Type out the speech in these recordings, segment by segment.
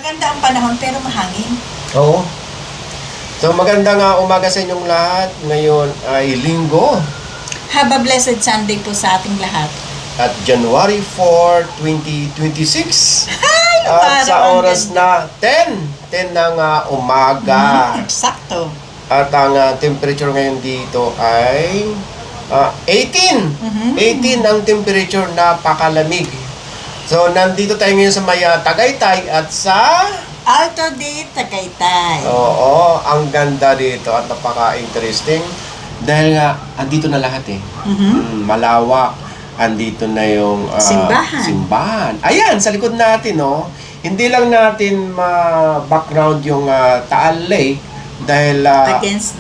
Maganda ang panahon pero mahangin. Oo. So magandang umaga sa inyong lahat. Ngayon ay Linggo Have a blessed Sunday po sa ating lahat. at January 4, 2026. Ay, At sa parang oras ganda. na 10 ng umaga. Eksakto. At ang temperature ngayon dito ay 18. Mhm. 18 ang temperature, napakalamig. So nandito tayo ngayon sa may Tagaytay at sa... Alto de Tagaytay. Oo, ang ganda dito at napaka-interesting. Dahil nga, andito na lahat eh. Malawak. Andito na yung simbahan. Ayan, sa likod natin, no? Hindi lang natin ma-background yung Taal Lake dahil against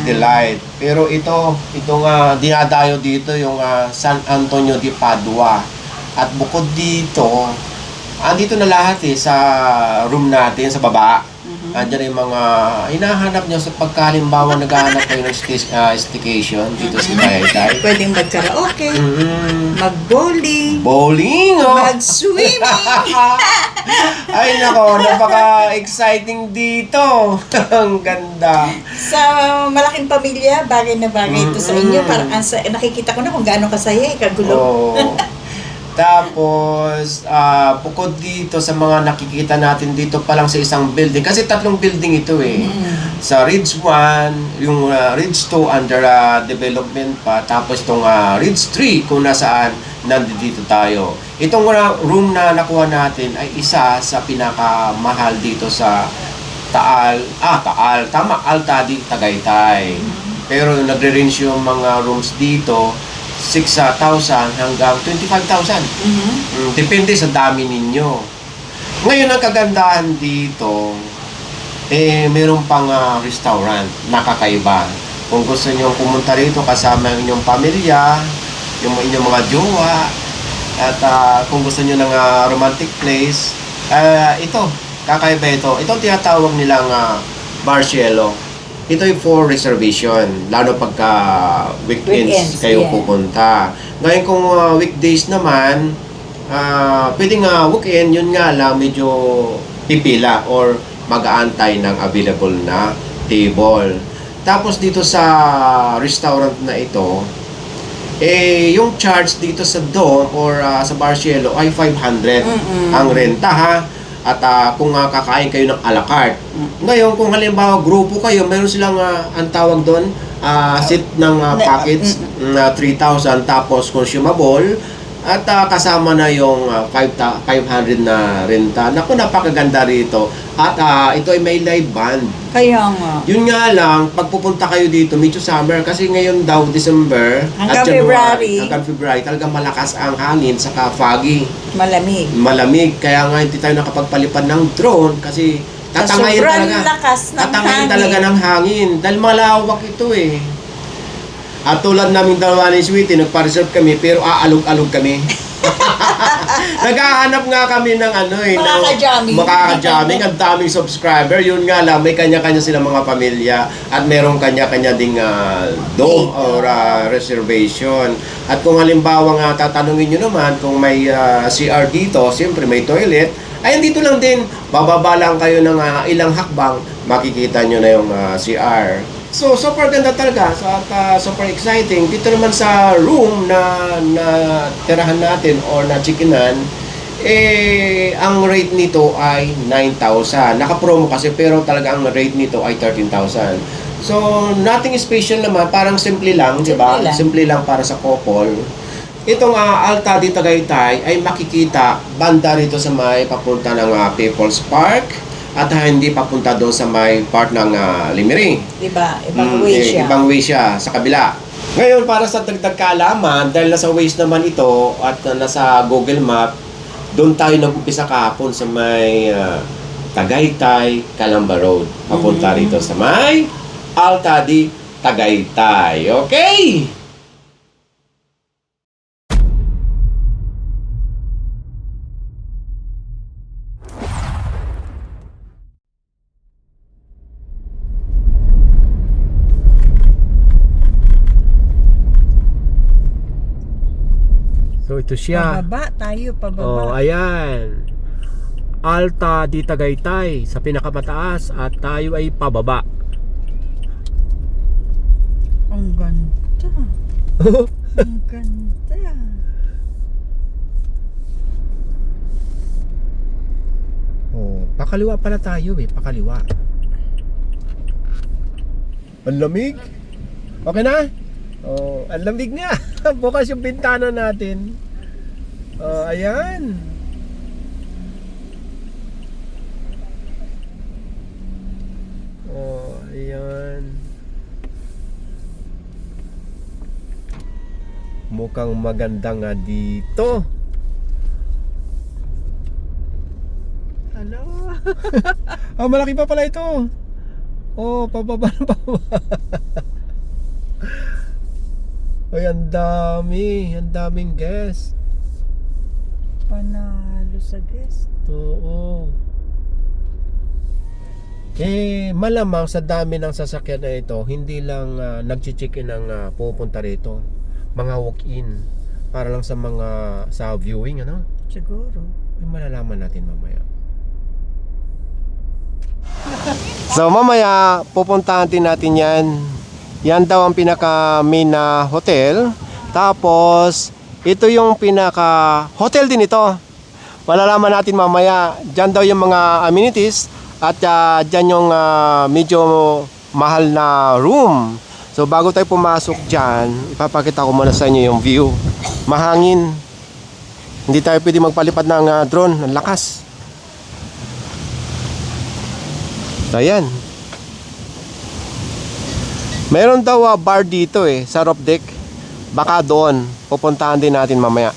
the light. Pero ito nga, dinadayo dito yung San Antonio de Padua. At bukod dito, andito na lahat eh, sa room natin, sa baba. Andiyan yung mga hinahanap nyo sa pagkalimbawa naghahanap kayo ng staycation dito sa Tagaytay. Pwedeng mag-karaoke, mag-bowling, Bowling, oh! mag-swimming. Ay nako, napaka-exciting dito. Ang ganda. Sa malaking pamilya, bagay na bagay ito sa inyo. Parang nakikita ko na kung gaano kasaya, kagulo. Oo. Tapos, bukod dito sa mga nakikita natin dito pa lang sa isang building, kasi tatlong building ito eh. Sa Ridge 1, yung Ridge 2 under development pa, tapos itong Ridge 3 kung nasaan nandito tayo. Itong room na nakuha natin ay isa sa pinakamahal dito sa Alta di Tagaytay. Pero nagre-range yung mga rooms dito 6,000 hanggang 25,000. Depende sa dami ninyo. Ngayon ang kagandahan dito, meron pang restaurant na kakaiba. Kung gusto niyo pumunta rito kasama ang inyong pamilya, yung inyong mga jowa, at kung gusto niyo ng romantic place, ito, kakaiba ito. Itong tinatawag nilang Barcielo. Ito ay for reservation, lalo pagka weekends kayo pupunta. Ngayon kung weekdays naman, pwedeng weekend, yun nga lang, medyo pipila or mag-aantay ng available na table. Tapos dito sa restaurant na ito, yung charge dito sa Dome or sa Barcielo ay 500 ang renta ha. At kung kakain kayo ng a la carte. Ngayon, kung halimbawa grupo kayo, meron silang ang tawag doon, seat ng package na 3,000 tapos consumable at kasama na yung 500 na renta. Naku, napakaganda rito. At ito ay may live band. Kaya nga. Yun nga lang, pag pupunta kayo dito, medyo summer, kasi ngayon daw, December, Hanggang February, talagang malakas ang hangin, saka foggy. Malamig. Kaya nga hindi tayo nakapagpalipad ng drone, kasi tatangayin talaga ng hangin. Dahil malawak ito eh. At tulad naming dalawa ni Sweetie, nagpa-reserve kami, pero aalog-alog kami. Naghahanap nga kami ng makaka-jamming. Ang daming subscriber. Yun nga lang, may kanya-kanya silang mga pamilya at merong kanya-kanya ding dome or reservation. At kung halimbawa nga tatanungin nyo naman kung may CR dito, siyempre may toilet, ay dito lang din, bababa lang kayo ng ilang hakbang, makikita nyo na yung CR. So, super ganda talaga. Super exciting. Dito naman sa room na tirahan natin or na chickenan, ang rate nito ay 9,000. Naka-promo kasi, pero talaga ang rate nito ay 13,000. So, nothing special naman. Parang simple lang, di ba? Simple lang para sa couple. Itong Alta di Tagaytay ay makikita banda rito sa may papunta ng People's Park. At hindi papunta doon sa may part ng Limery. Diba? Ibang way siya. Ibang way siya, sa kabila. Ngayon, para sa dagdag kaalaman, dahil nasa Waze naman ito at nasa Google Map, doon tayo nag-umpisa kahapon sa may Tagaytay, Calamba Road. Papunta rito sa may Alta di Tagaytay. Okay? So ito siya. Pababa tayo, pababa. Oh, ayan. Alta di Tagaytay sa pinakamataas at tayo ay pababa. Ang ganda. Ang ganda. Oh, pakaliwa pala tayo pakaliwa. Ang lamig. Okay na? Oh, ang lamig nga. Bukas yung bintana natin. Oh, ayan. Oh, ayan. Mukhang maganda nga dito. Hello. Ah, malaki pa pala ito. Oh, pababa na pababa. Ay, ang dami. Ang daming guest. Panalo sa guest. Oo. Malamang sa dami ng sasakyan na ito, hindi lang nag-check-in ang pupunta rito. Mga walk-in. Para lang sa mga sa viewing, ano? Siguro. Ay, malalaman natin mamaya. So mamaya pupuntahan din natin yan. Yan daw ang pinaka main na hotel. Tapos ito yung pinaka hotel din ito. Malalaman natin mamaya. Diyan daw yung mga amenities. At diyan yung medyo mahal na room. So bago tayo pumasok diyan, ipapakita ko muna sa inyo yung view. Mahangin. Hindi tayo pwede magpalipad ng drone. Ang lakas. Ayan. Meron daw bar dito sa roof deck. Baka doon. Pupuntahan din natin mamaya.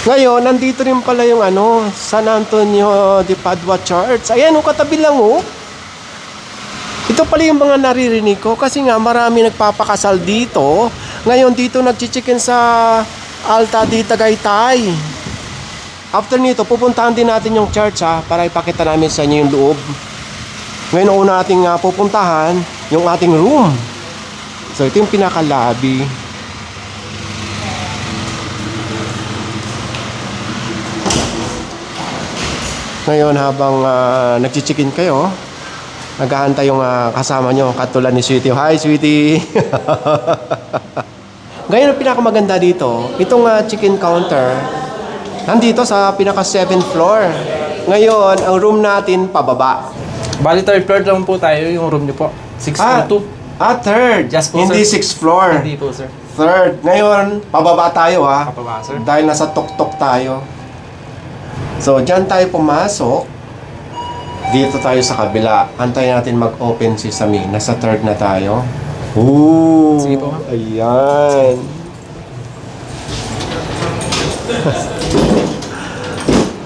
Ngayon, nandito rin pala yung San Antonio de Padua Church. Ayan, katabi lang Ito pala yung mga naririnig ko kasi nga marami nagpapakasal dito. Ngayon dito nagchichikin sa Alta di Tagaytay. After nito, pupuntahan din natin yung church para ipakita namin sa inyo yung loob. Ngayon una nating pupuntahan yung ating room. So ito yung pinaka-lobby. Ngayon habang nagchichikin kayo, naghahantay yung kasama nyo katulad ni Sweetie. Hi Sweetie! Ngayon ang pinakamaganda dito, itong chicken counter nandito sa pinaka 7th floor. Ngayon ang room natin pababa. Bali, third floor lang po tayo, yung room niyo po. 602. Third. Yes po, Hindi sir. 6th floor. Hindi po, sir. Third. Ngayon, pababa tayo Kapaba, sir. Dahil nasa tuktok tayo. So, dyan tayo pumasok. Dito tayo sa kabila. Antayin natin mag-open si Sami. Nasa third na tayo. Ooh. Sige po, ma'am. Ayan.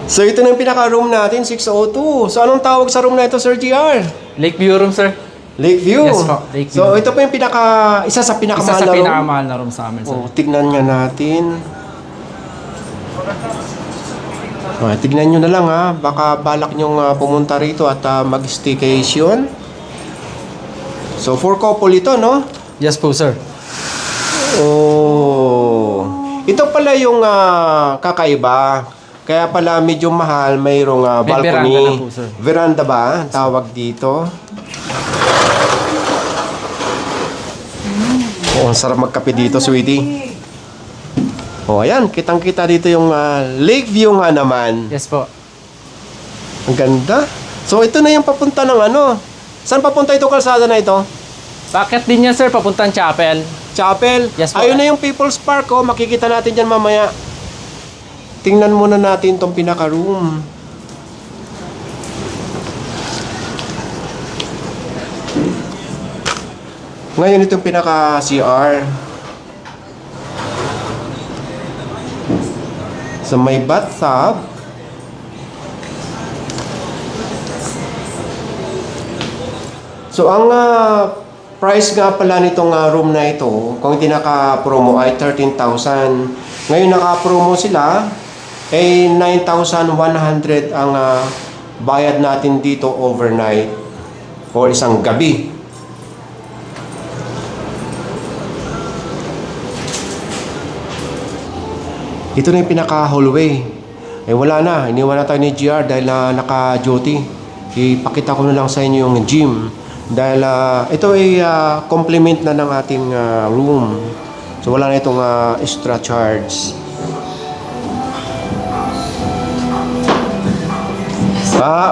So, ito na yung pinaka-room natin, 602. So, anong tawag sa room na ito, Sir GR? Lakeview room, sir. Lakeview. Yes po, Lakeview. So, ito po yung isa sa Isa pinakamahal sa na room. pinakamahal na room sa amin, sir. Oh, tignan nga natin. Tignan nyo na lang baka balak nyong pumunta rito at mag-staycation. So, for couple ito, no? Yes po, sir. Oh. Ito pala yung kakaiba. Kaya pala medyo mahal, mayroong May balcony. veranda na po, sir. Veranda ba? Ang tawag dito. Oh, ang sarap magkape dito, sweetie. Oh, ayan. Kitang-kita dito yung Lakeview nga naman. Yes po. Ang ganda. So, ito na yung papunta ng Saan papunta ito kalsada na ito? Bakit din yan, sir, papuntang chapel? Chapel. Yes, po. Ayun na yung People's Park, makikita natin dyan mamaya. Tingnan muna natin tong pinaka-room. Ngayon itong pinaka-CR. So may bathtub. So ang price nga pala nitong room na ito, kung hindi naka-promo ay 13,000. Ngayon naka-promo sila ay 9,100 ang bayad natin dito overnight or isang gabi. Ito na yung pinaka-hallway. Eh wala na, iniwan na tayo ni GR dahil na naka-duty. Ipakita ko na lang sa inyo yung gym. Dahil ito ay complement na ng ating room. So wala na itong extra charge.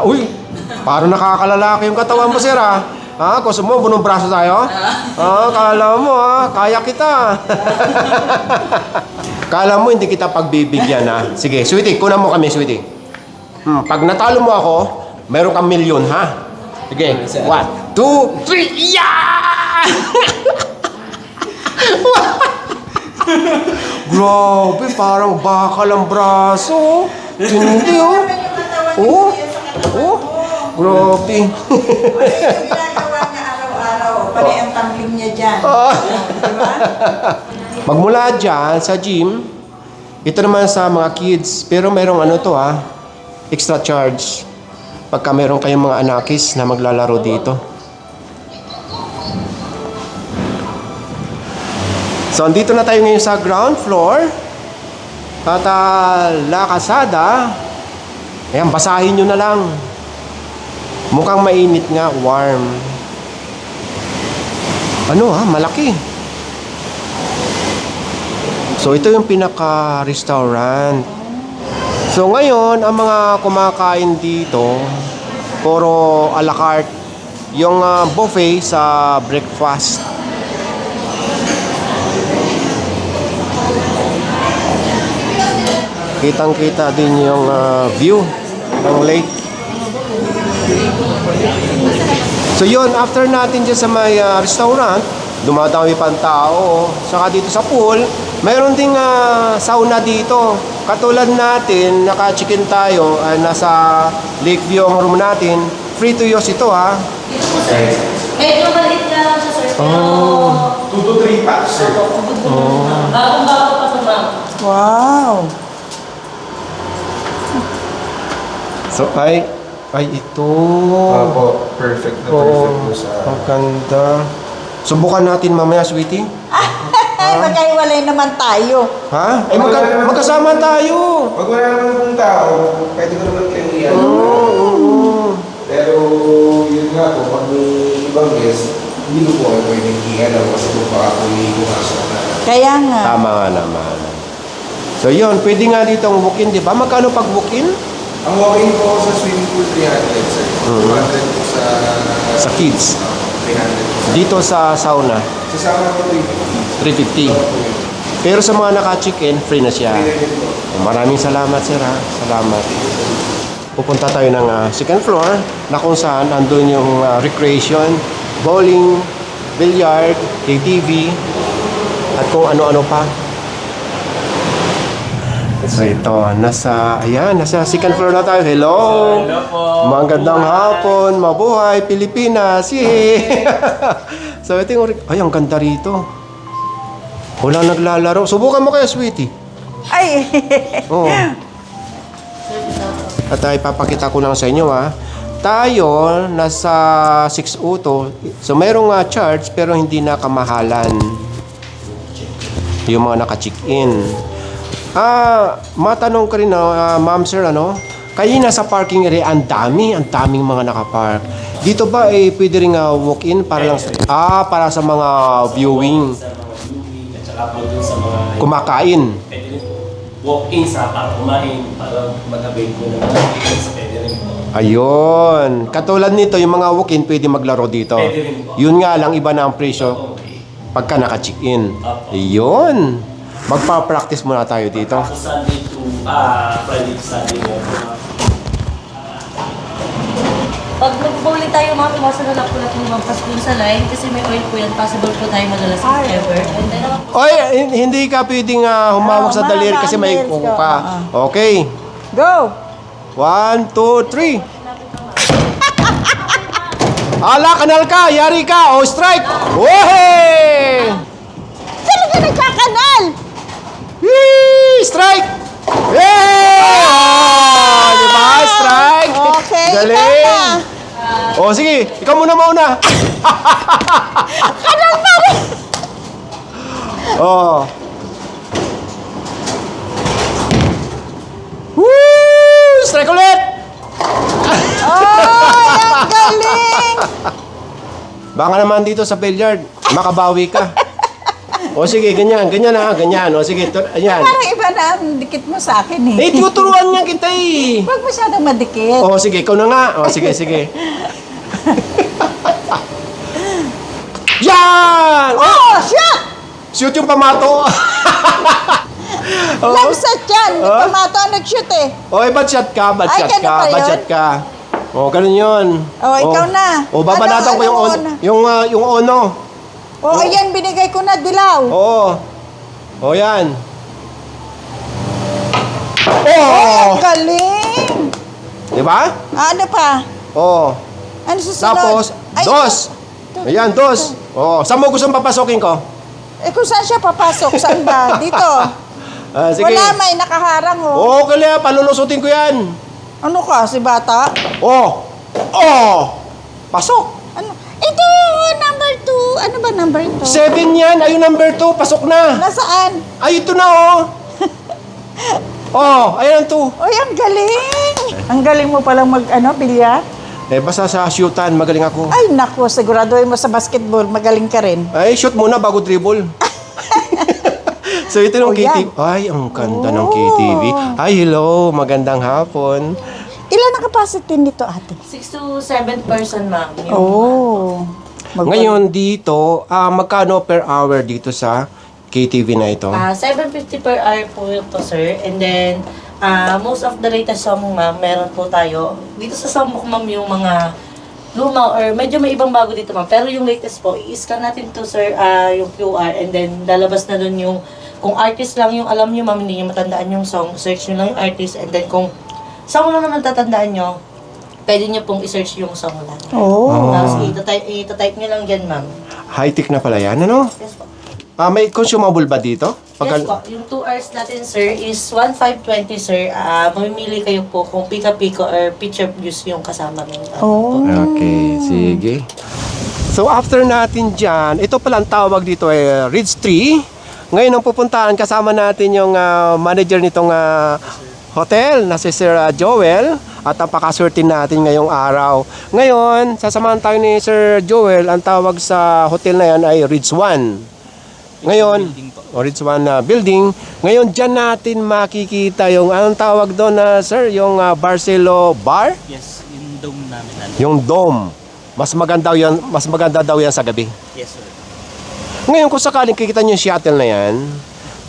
Uy! Parang nakakalalaki yung katawan mo, sir, gusto mo, bunong braso tayo? Kala mo, kaya kita. Kala mo, hindi kita pagbibigyan, Sige, sweetie, kunan mo kami, sweetie. Pag natalo mo ako, meron kang milyon, ha? Sige, 1, 2, 3, yeah! Grabe, parang bakal ang braso. Hindi, grabe. Yung ginagawa niya araw-araw, pati ang tumbling niya dyan. Diba? Magmula dyan sa gym, ito naman sa mga kids, pero mayroong extra charge. Pagka mayroong kayong mga anakis na maglalaro dito. So, andito na tayo ngayon sa ground floor. At La Casada. Ayan, basahin nyo na lang. Mukhang mainit nga, warm. Malaki. So, ito yung pinaka-restaurant. So, ngayon, ang mga kumakain dito, puro a la carte. Yung buffet sa breakfast. Kitang-kita din yung view ng lake. So yun, after natin dyan sa may restaurant, dumadami pa ang tao. Saka dito sa pool, mayroon ding sauna dito. Katulad natin, naka-check-in tayo, nasa Lakeview ang room natin. Free to use ito, ha? Medyo maliit na lang siya, sir. Pero... 2 to 3 packs, sir. Bagong-bago pa ito, ma'am. Wow! So, ito. Perfect na Oo, perfect po sa... ang ganda. Subukan natin mamaya, sweetie. Magkahiwalay naman tayo. Ha? Magkasama tayo. Pag wala naman pong tao, pwede ko naman kayong iyan. Pero yun nga po, pag may ibang guest, hindi ko po kayo pwedeng i-alam kasi kung baka po may pumasok na. Kaya nga. Tama nga naman. So yun, pwede nga dito ang walk-in, di ba? Magkano pag walk-in? Ang walk-in po sa swimming pool, 300 sir. 200 po Sa kids. 300. Dito sa sauna, Sasama po 350. 350. Pero sa mga naka-check-in, free na siya. Maraming salamat, sir, ha? Salamat. Pupunta tayo ng second floor na kung saan andun yung recreation, bowling, billiard, KTV, at kung ano-ano pa. So ito, nasa second floor na tayo. Hello! Hello po! Magandang hapon, mabuhay, Pilipinas! Yay! So ito yung, ang ganda rito. Walang naglalaro. Subukan mo kaya, sweetie. Ay! Oo. At ipapakita ko lang sa inyo, Tayo, nasa 602. So mayroong charge pero hindi na kamahalan. Yung mga naka-check-in. Matanong ko rin, ma'am sir, kayo nasa parking area, ang daming mga nakapark. Dito ba pwede rin walk-in para lang para sa mga viewing, At saka po dun sa mga kumakain. pwede rin po walk-in sa para kumain, para mag-avail po ng mga tickets, pwede rin po. Ayun. Katulad nito, yung mga walk-in pwede maglaro dito. Pwede rin po. Yun nga lang, iba na ang presyo Okay. pagka naka-check-in. Opo. Ayun. Magpa-practice muna tayo dito. Tapos Sunday to Friday to Sunday po. Pag nag-bowling tayo, mga iwasan na lang po natin lumampas dun sa line kasi may oil po yan. Possible po tayo madalas if ever. And then naman po, Oy, hindi ka pwedeng humawak sa daliri kasi may Let's kuko go. ka. Okay. Go! 1, 2, 3. Ala, kanal ka! Yari ka! O, strike! Ohe! Saan ka nagkakanal? Yee! Strike! Yay! Oh, di ba? Strike! Okay, Galing! ikaw na. O, sige. Ikaw muna mauna. Kanal pa rin! Oh. Woo! Strike ulit! Ay, ang galing! Baka naman dito sa billiard, makabawi ka. O sige, ganyan ha, ganyan. O sige, ayan. Parang iba na ang dikit mo sa akin eh. Eh, tuturuan niya kita eh. Huwag masyadong madikit. O sige, ikaw na nga. O sige, sige. Yan! Oh, shot! Shoot yung pamato. Oh. Lamsat yan! May pamato ang nag-shoot eh. Okay, bad shot ka, bad Ay, shot ganun ka, ba bad yun? shot ka. O, ganun yun. Oh, ikaw na. O, babanatan ko yung Ano, yung ono. Oh, ayan, binigay ko na dilaw. Oo. O, yan. Ay, Oh! ang galing! Di ba? Ano pa? Oo. Ano susunod? Tapos, Ay, dos. ito. Ayan, dos. Oo. Saan mo gustong papasokin ko? Eh, kung saan siya papasok? Saan ba? Dito. Ah, sige. Wala, may nakaharang oh. Oo, kaya palulusutin ko yan. Ano ka, si bata? Oh! Oh! Pasok! Ano? Ito, number 2. Ano ba number 2? 7 yan. Ayun, number 2. Pasok na. Nasaan? Ay, ito na, oh. Oh, ayan ang 2. Uy, ang galing! Ang galing mo palang bilyar? Eh, basta sa shootan, magaling ako. Ay, naku, siguraduhin mo sa basketball, magaling ka rin. Ay, shoot muna bago dribble. So, ito Oh, ng KTV. yan. Ay, ang ganda ng Oh. KTV. Ay, hello. Magandang hapon. Ilan ang capacity nito, ate? 6 to 7 person, ma'am. Yung- Oh. Ngayon, dito, magkano per hour dito sa KTV na ito? 750 per hour po ito, sir. And then, most of the latest song, ma'am, meron po tayo. Dito sa song, ma'am, yung mga luma or medyo may ibang bago dito, ma'am. Pero yung latest po, i-scan natin to, sir, yung QR. And then, lalabas na dun yung, kung artist lang yung alam nyo, ma'am, hindi nyo matandaan yung song, search nyo lang yung artist. And then, kung song lang naman tatandaan nyo, pwede nyo pong i-search yung song lang. Oh. Tapos, itatype nyo lang dyan, ma'am. High-tech na pala yan, ano? Yes po. May consumable ba dito? Yes po. Yung 2 hours natin, sir, is 1,520, sir. Mamimili kayo po kung pika-pika or picture views yung kasama ng Oh. Okay, sige. So, after natin dyan, ito pala ang tawag dito ay Ridge Tree. Ngayon, ang pupuntahan, kasama natin yung manager nitong hotel na si Sir Joel. At ang pakaswerte natin ngayong araw. Ngayon, sasamahan tayo ni Sir Joel. Ang tawag sa hotel na yan ay Ridge 1. Ngayon, Ridge 1 building. Ngayon, dyan natin makikita yung, anong tawag doon na Sir? Yung Barcelo Bar? Yes, yung dome namin. Yung dome. Mas maganda daw yan sa gabi. Yes, sir. Ngayon, kung sakaling kikita nyo yung shuttle na yan,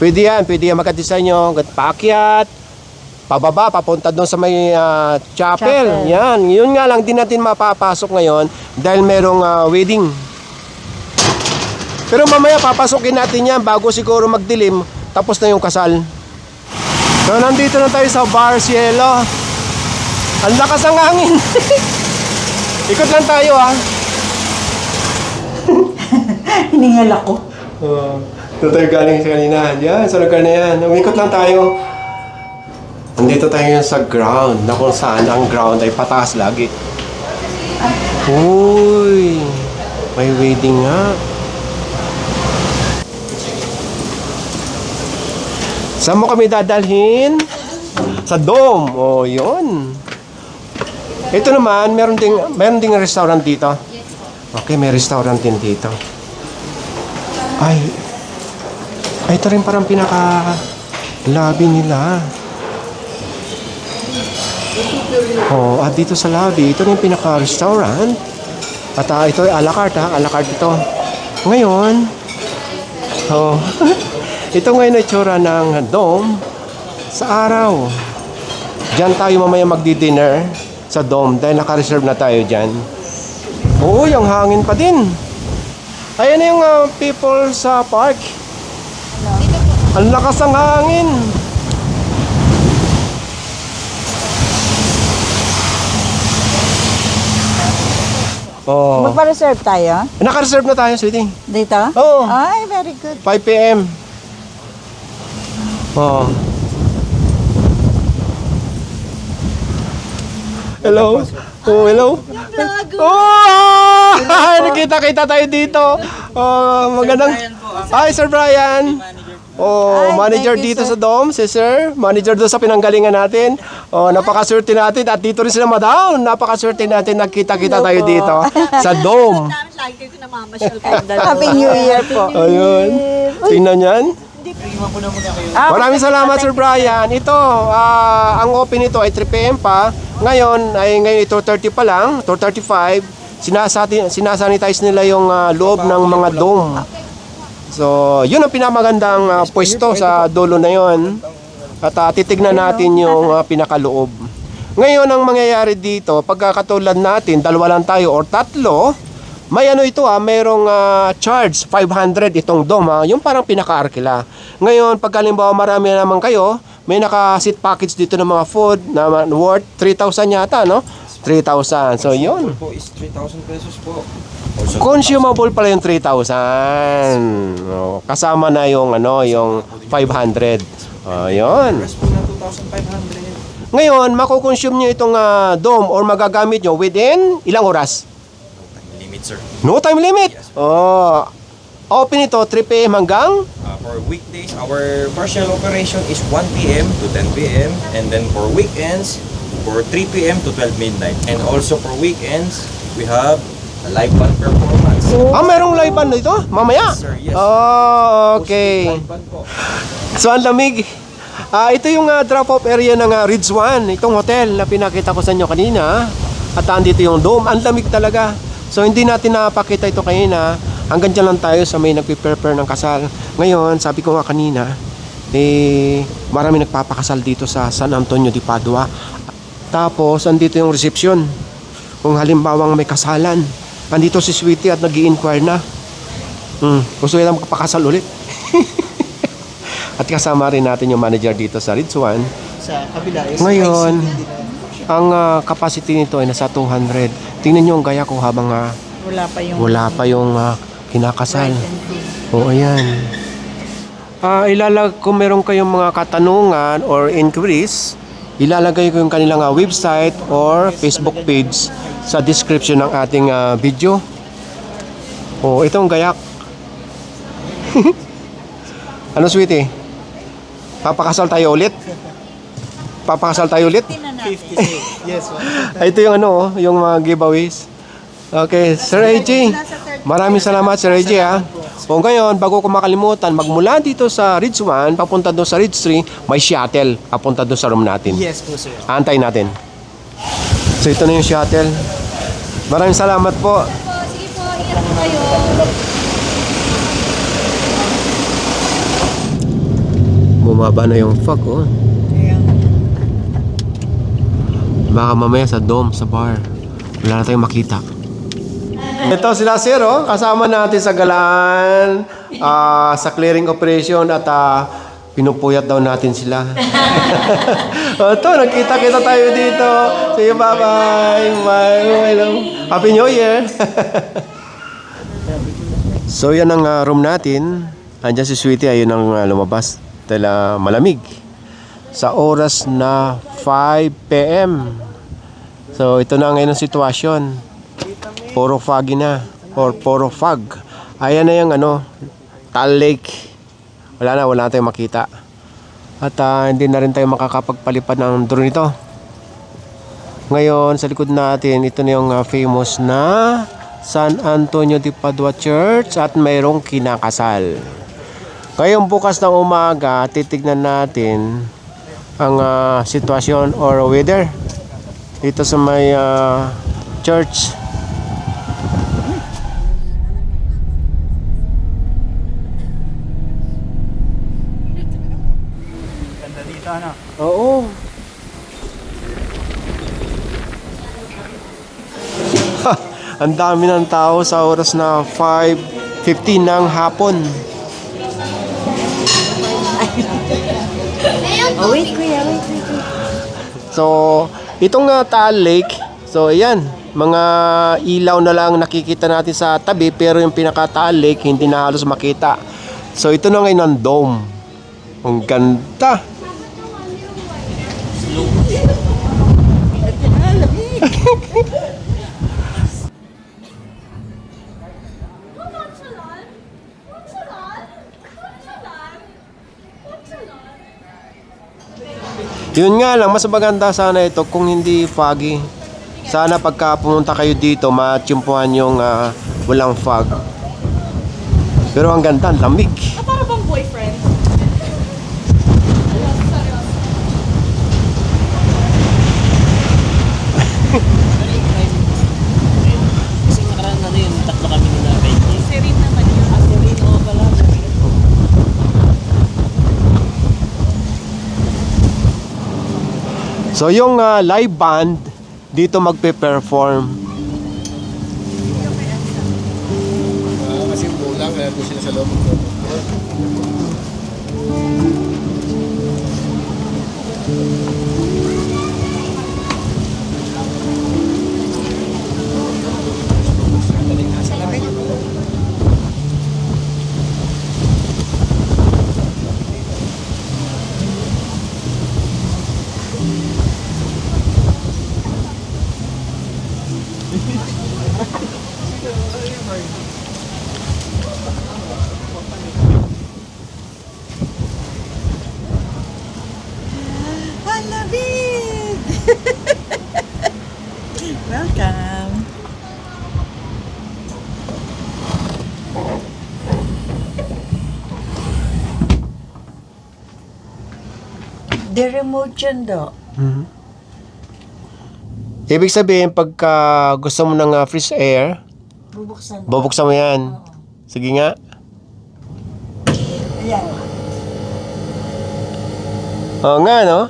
pwede yan magka-design nyo, paakyat, pababa, papunta doon sa may chapel. Chapel. Yan, yun nga lang, di natin mapapasok ngayon dahil merong wedding. Pero mamaya papasokin natin yan bago siguro magdilim, tapos na yung kasal. So, nandito na tayo sa Barcelo. Ang lakas ng hangin. Ikot lang tayo, ha. Hiningal ako. Ito tayo galing sa kanina. Yan, sa lugar na yan. Umikot lang tayo. Nandito tayo sa ground na kung saan ang ground ay pataas lagi. Uy, may wedding nga. Saan mo kami dadalhin? Sa dome. Oh, yun. Ito naman, meron ding restaurant dito. Okay, may restaurant din dito. Ay, ito rin parang pinaka-lobby nila. Oh, at dito sa lobby, ito rin yung pinaka-restaurant. At ito ay a la carte, ha? A la carte ito. Ngayon, oh, ito ngayon ay tsura ng dome sa araw. Diyan tayo mamaya magdi-dinner sa dome dahil naka-reserve na tayo dyan. Oo, yung hangin pa din. Ayan na yung people sa park. Ang lakas ng hangin. Oh. Magpa-reserve tayo? Naka-reserve na tayo, sweetie. Dito? Oo. Ay, very good. 5 p.m. Oh. Hello? Oh, hello? Oh! Nakita-kita tayo dito. Oh, magandang... Hi, Sir Brian. Oh, manager dito sa Dome, si Sir. Manager doon sa pinanggalingan natin. Oh, napakaswerte natin. At dito rin sila, madam. Napakaswerte natin. Nagkita-kita tayo dito sa Dome. Happy New Year po. Ayun. Tingnan yan. Maraming salamat, Sir Brian. Ito, ang open nito ay 3 PM pa. Ngayon ito 30 pa lang, 2:35. Sinasanitize nila yung loob ng mga dome. So, yun ang pinamagandang pwesto sa dulo na yon. At titignan natin yung pinakaloob. Ngayon, ang mangyayari dito, pagkakatulad natin, 2 lang tayo or 3, may ano ito mayroong charge 500 itong dome yung parang pinaka-arkila. Ngayon, pag halimbawa marami naman kayo, may naka-seat package dito ng mga food na worth 3,000 yata, no? 3,000. So, yun. Po is 3,000 pesos po. Consumable pala yung 3,000. Oh, kasama na yung yung 500. Yun. Rest po na 2,500. Ngayon, makukonsume nyo itong dome or magagamit nyo within ilang oras? Limit, sir. No time limit. Oh. Open ito 3 PM hanggang For weekdays, our partial operation is 1 p.m. to 10 p.m. And then for weekends, for 3 p.m. to 12 midnight. And also for weekends, we have a live band performance. merong live band dito? Mamaya? Yes, sir. Yes. Oh, okay. Live band po. So, ang lamig. Ito yung drop-off area ng Ridge 1. Itong hotel na pinakita ko sa inyo kanina. At andito yung dome. Ang lamig talaga. So, hindi natin napakita ito kanina. Hanggang dyan lang tayo sa may nagpe-prepare ng kasal. Ngayon, sabi ko nga kanina, marami nagpapakasal dito sa San Antonio de Padua. Tapos, andito yung reception. Kung halimbawang may kasalan, andito si Sweetie at nag-i-inquire na. Gusto nila magpakasal ulit. At kasama rin natin yung manager dito sa Ridge 1. Sa kabila is Ngayon, ang capacity nito ay nasa 200. Tingnan nyo ang gaya ko habang wala pa yung kinakasal. Oo, ayan. Kung meron kayong mga katanungan or inquiries, ilalagay ko yung kanilang website or Facebook page sa description ng ating video. Itong gayak. Ano, Sweetie? Papakasal tayo ulit? Papakasal tayo ulit? 50. Yes. Ito yung yung mga giveaways. Okay, Sir AJ. Maraming salamat, Sir AJ O ngayon, bago ko makalimutan, magmula dito sa Ridge 1, papunta doon sa Ridge 3, may shuttle papunta doon sa room natin. Yes po, sir. Antayin natin. So ito na yung shuttle. Maraming salamat po. Sige po, ingat po kayo. Bumaba na yung fog, Baka mamaya sa dome, sa bar, wala na tayong makita. Ito sila, sir, kasama natin sa galaan, sa clearing operation at pinupuyat daw natin sila. Ito, nagkita-kita tayo dito. Sige, bye-bye. Bye. Hello. Happy New Year. So, yan ang room natin. Andiyan si Sweetie, ayun ang lumabas. Dahil malamig. Sa oras na 5 PM. So, ito na ngayon ang sitwasyon. Puro foggy na. Or puro fog. Ayan na yung Taal Lake. Wala na tayong makita. At hindi na rin tayo makakapagpalipad ng drone ito. Ngayon, sa likod natin, ito na yung famous na San Antonio de Padua Church at mayroong kinakasal. Ngayong bukas ng umaga, titignan natin ang sitwasyon or weather dito sa may church. Ganda dito, ano? Oo. Ang dami ng tao sa oras na 5:15 ng hapon. Wait, kuya. So, itong Taal Lake, so ayan, mga ilaw na lang nakikita natin sa tabi pero yung pinaka Taal Lake hindi na halos makita. So, ito na ngayon ang dome. Ang ganda. Yun nga lang, mas maganda sana ito kung hindi foggy. Sana pagka pumunta kayo dito, matsimpuhan yung walang fog. Pero ang ganda, ang lamig. Para bang boyfriend? Kasi nakaraan na yun, tatlo kami na Benji. Serene naman yun. Serene, oo pala. So yung live band dito magpe-perform. Kasi bulang, kaya doon sila sa loob. Malamig! Welcome! The remote yun do. Ibig sabihin, pagka gusto mo ng fresh air, Bubuksan. bubuksan mo yan. Sige nga. Ayan. Oo nga, no?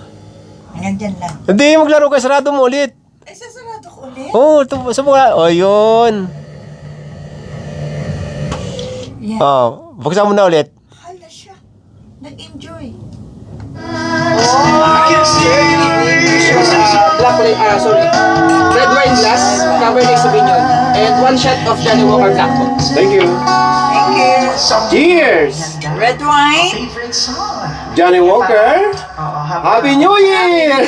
Nandyan lang. Hindi, maglaro ka, sarado mo ulit. Ay, sasarado ko ulit? Oo, subukan. O, yun. Yan. Oh, buksan mo na ulit. Hala siya. Nag-enjoy. Red wine glass, Cabernet Sauvignon, and 1 shot of Johnny Walker Black Box. Thank you. Thank you. Cheers! Red wine. Johnny Walker. Happy New Year!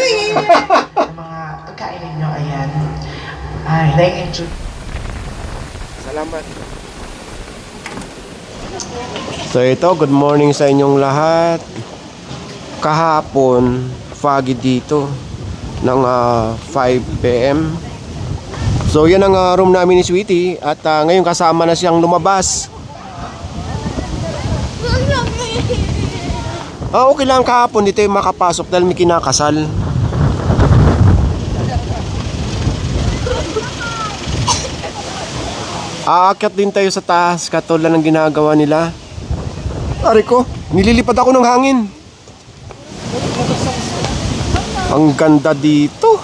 mga pagkain ninyo, ayan. Ay, nai-enjoy. Salamat. So ito, good morning sa inyong lahat. Kahapon, foggy dito ng 5 p.m. So yan ang room namin ni Sweetie at ngayon kasama na siyang lumabas. Okay lang kahapon dito yung makapasok dahil may kinakasal. Aakyat din tayo sa taas katulad ng ginagawa nila. Ari ko, nililipad ako ng hangin. Ang ganda dito.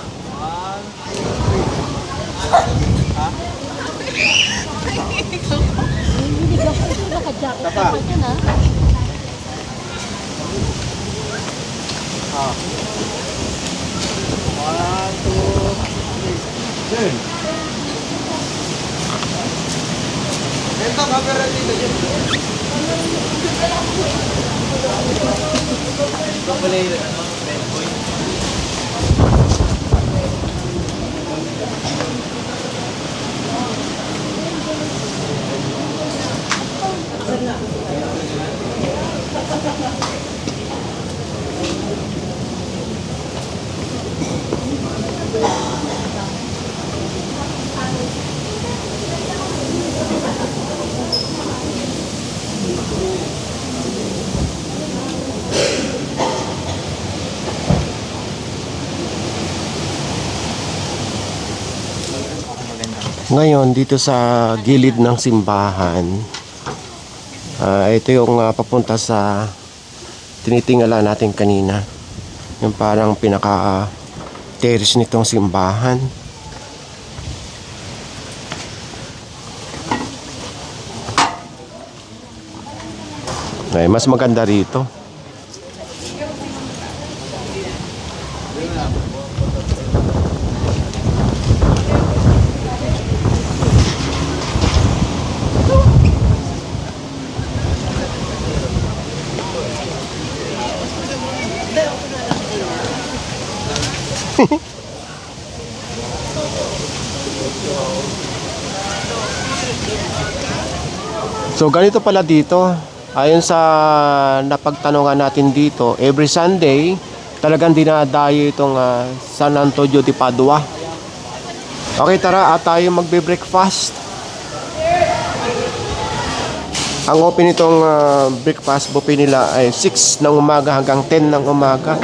Ngayon dito sa gilid ng simbahan, ito yung papunta sa tinitingala natin kanina, yung parang pinaka terrace nitong simbahan. Ay, mas maganda rito. So ganito pala dito. Ayon sa napagtanungan natin dito, every Sunday talagang dinadayo itong San Antonio de Padua. Okay, tara at tayo magbe-breakfast. Ang open itong breakfast buffet nila ay 6 ng umaga hanggang 10 ng umaga.